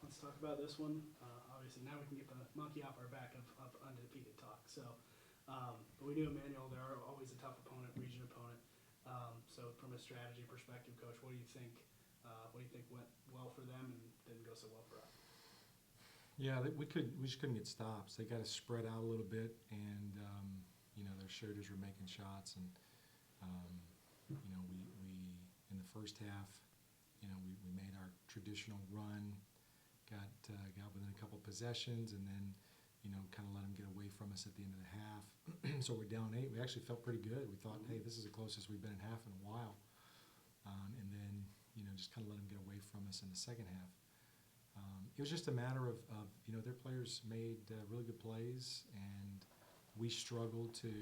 let's talk about this one. Obviously, now we can get the monkey off our back of undefeated talk. So, but we knew Emmanuel. They are always a tough opponent, region opponent. So, from a strategy perspective, Coach, what do you think? What do you think went well for them and didn't go so well for us? Yeah, we just couldn't get stops. They got to spread out a little bit, and their shooters were making shots, and we in the first half, we made our traditional run, got within a couple possessions, and then kind of let them get away from us at the end of the half. So we're down 8. We actually felt pretty good. We thought, hey, this is the closest we've been in half in a while, and then just kind of let them get away from us in the second half. It was just a matter of their players made really good plays, and we struggled to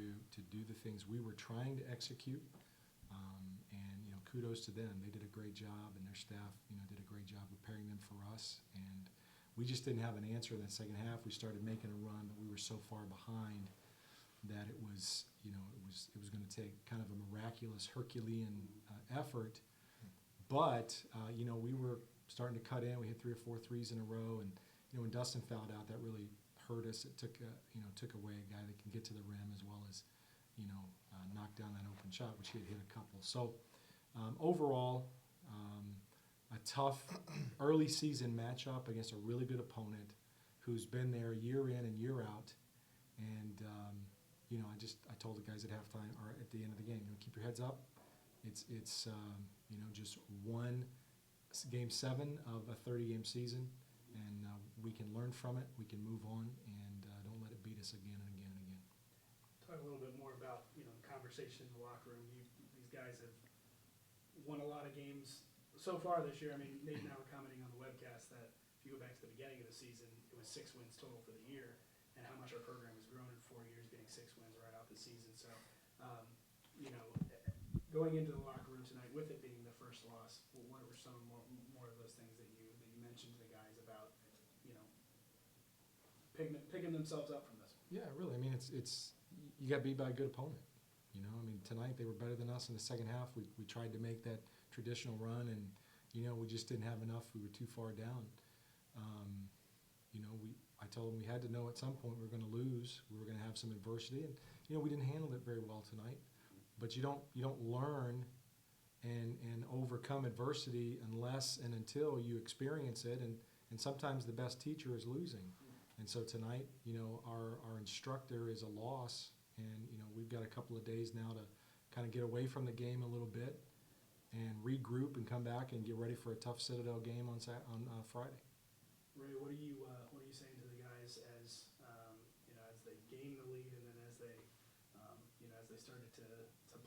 do the things we were trying to execute. And kudos to them; they did a great job, and their staff did a great job preparing them for us. And we just didn't have an answer in that second half. We started making a run, but we were so far behind that it was going to take kind of a miraculous Herculean effort. But we were starting to cut in. We hit 3 or 4 threes in a row, and when Dustin fouled out, that really hurt us. It took away a guy that can get to the rim as well as knock down that open shot, which he had hit a couple. So overall, a tough early season matchup against a really good opponent who's been there year in and year out. And I told the guys at halftime or at the end of the game, keep your heads up. It's just one game 7 of a 30-game season, and we can learn from it, we can move on, and don't let it beat us again and again and again. Talk a little bit more about the conversation in the locker room. These guys have won a lot of games so far this year. I mean, Nate and I were commenting on the webcast that if you go back to the beginning of the season, it was 6 wins total for the year, and how much our program has grown in 4 years, getting 6 wins right out the season. So, going into the locker room tonight with it being the first loss, what were some more of those things that you mentioned to the guys about picking themselves up from this? Yeah, really. I mean, it's you got beat by a good opponent. I mean, tonight they were better than us in the second half. We tried to make that traditional run, and we just didn't have enough. We were too far down. I told them we had to know at some point we were going to lose. We were going to have some adversity, and we didn't handle it very well tonight. But you don't learn and overcome adversity unless and until you experience it, and sometimes the best teacher is losing. And so tonight, our instructor is a loss, and we've got a couple of days now to kind of get away from the game a little bit and regroup and come back and get ready for a tough Citadel game on Friday. Ray, what are you saying to the guys as as they gain the lead, and then as they started to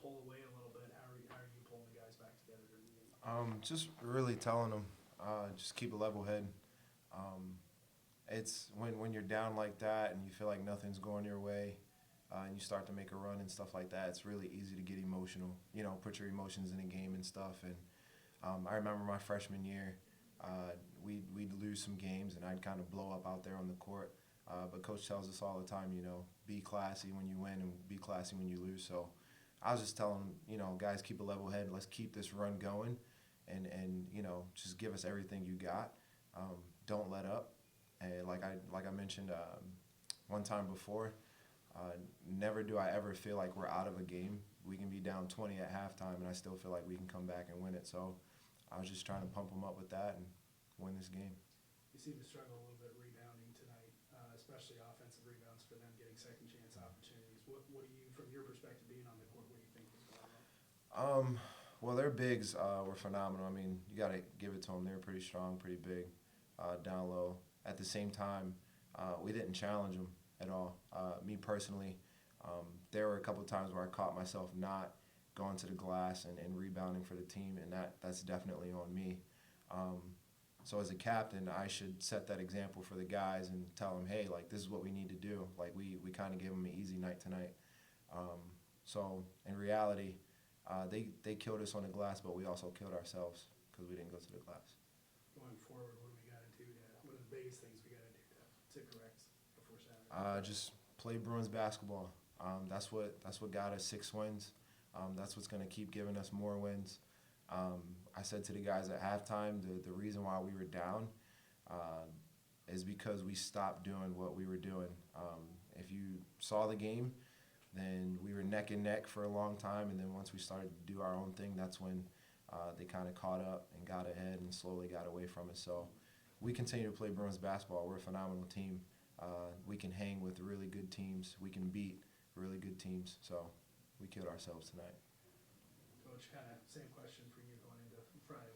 pull away a little bit? How are you pulling the guys back together during the game? Just really telling them, just keep a level head. It's when you're down like that and you feel like nothing's going your way, and you start to make a run and stuff like that, it's really easy to get emotional. Put your emotions in a game and stuff. And I remember my freshman year, we'd lose some games and I'd kind of blow up out there on the court. But Coach tells us all the time, be classy when you win and be classy when you lose. So I was just telling them, guys, keep a level head. Let's keep this run going, and just give us everything you got. Don't let up. And like I mentioned one time before, never do I ever feel like we're out of a game. We can be down 20 at halftime, and I still feel like we can come back and win it. So I was just trying to pump them up with that and win this game. You seem to struggle a little bit rebounding tonight, especially offensive rebounds for them getting second chance opportunities. What do you, from your perspective, being on the court, what do you think was going on? Well, their bigs were phenomenal. I mean, you got to give it to them. They were pretty strong, pretty big, down low. At the same time, we didn't challenge them at all. Me personally, there were a couple of times where I caught myself not going to the glass and rebounding for the team, and that's definitely on me. So as a captain, I should set that example for the guys and tell them, hey, like, this is what we need to do. Like, we kind of gave them an easy night tonight. So in reality, they killed us on the glass, but we also killed ourselves because we didn't go to the glass. Going forward, what do we got to do? What are the biggest things we got to do to correct before Saturday? Just play Bruins basketball. That's what got us 6 wins. That's what's going to keep giving us more wins. I said to the guys at halftime, the reason why we were down is because we stopped doing what we were doing. If you saw the game, then we were neck and neck for a long time, and then once we started to do our own thing, that's when they kind of caught up and got ahead and slowly got away from us. So we continue to play Bruins basketball. We're a phenomenal team. We can hang with really good teams. We can beat really good teams. So we killed ourselves tonight. Coach, kind of same question for you going into Friday.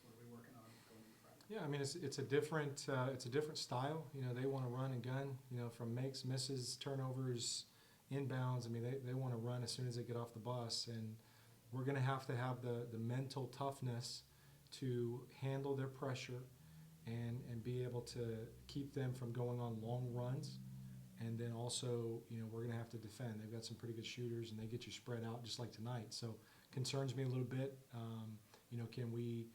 What are we working on going into Friday? Yeah, I mean it's a different style. You know, they want to run and gun. You know, from makes, misses, turnovers, inbounds. I mean, they want to run as soon as they get off the bus, and we're going to have the mental toughness to handle their pressure and be able to keep them from going on long runs. And then also, you know, we're going to have to defend. They've got some pretty good shooters, and they get you spread out just like tonight. So concerns me a little bit. You know, can we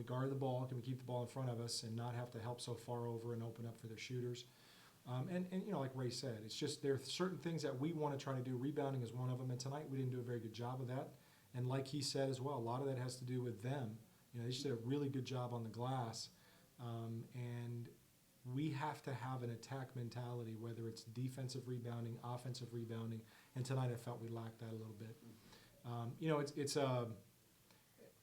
guard the ball? Can we keep the ball in front of us and not have to help so far over and open up for their shooters? And you know, like Ray said, it's just there are certain things that we want to try to do. Rebounding is one of them, and tonight we didn't do a very good job of that. And like he said as well, a lot of that has to do with them. You know, they just did a really good job on the glass, and we have to have an attack mentality, whether it's defensive rebounding, offensive rebounding, and tonight I felt we lacked that a little bit. You know,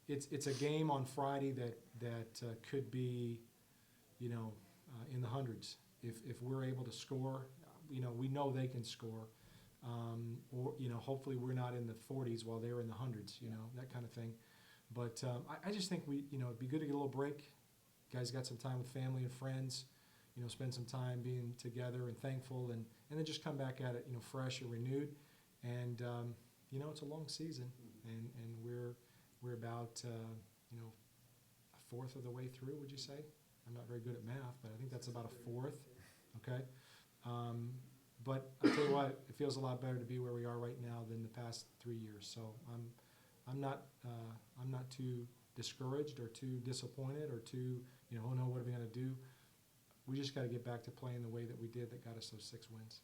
it's a game on Friday that could be, you know, in the hundreds if we're able to score. You know, we know they can score, or you know, hopefully we're not in the 40s while they're in the hundreds. You know, that kind of thing. But I just think it'd be good to get a little break. Guys got some time with family and friends. You know, spend some time being together and thankful, and then just come back at it, you know, fresh and renewed. And you know, it's a long season, and we're about you know, a fourth of the way through. Would you say? I'm not very good at math, but I think that's about a fourth. Okay. But I tell you what, it feels a lot better to be where we are right now than the past 3 years. So I'm not too discouraged or too disappointed or too, you know, oh no, what are we going to do? We just got to get back to playing the way that we did that got us those 6 wins.